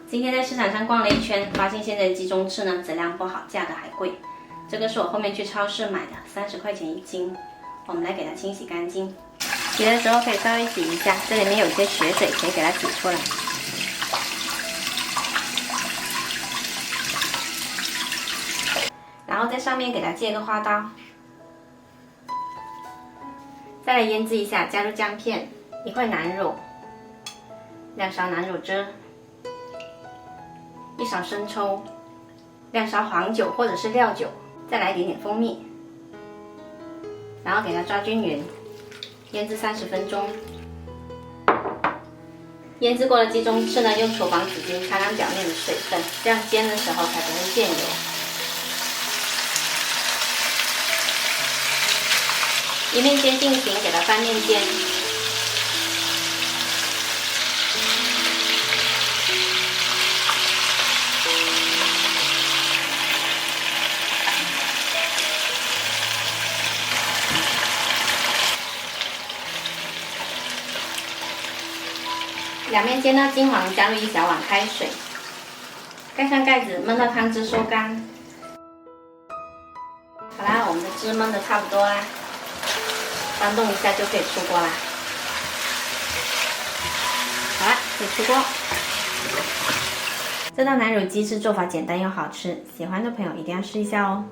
今天在市场上逛了一圈，发现现在的鸡中翅呢质量不好，价格还贵。这个是我后面去超市买的，30块钱1斤。我们来给它清洗干净，洗的时候可以稍微挤一下，这里面有一些血水，可以给它挤出来。然后在上面给它接个花刀，再来腌制一下，加入姜片、1块南乳、2勺南乳汁、1勺生抽、2勺黄酒或者是料酒，再来一点点蜂蜜，然后给它抓均匀，腌制30分钟。腌制过的鸡中翅呢，用厨房纸巾擦干表面的水分，这样煎的时候才不会溅油。一面煎进行，给它翻面煎。两面煎到金黄，加入1小碗开水，盖上盖子，焖到汤汁收干。好啦，我们的汁焖的差不多啦，翻动一下就可以出锅啦。好啦，可以出锅。这道南乳鸡翅做法简单又好吃，喜欢的朋友一定要试一下哦。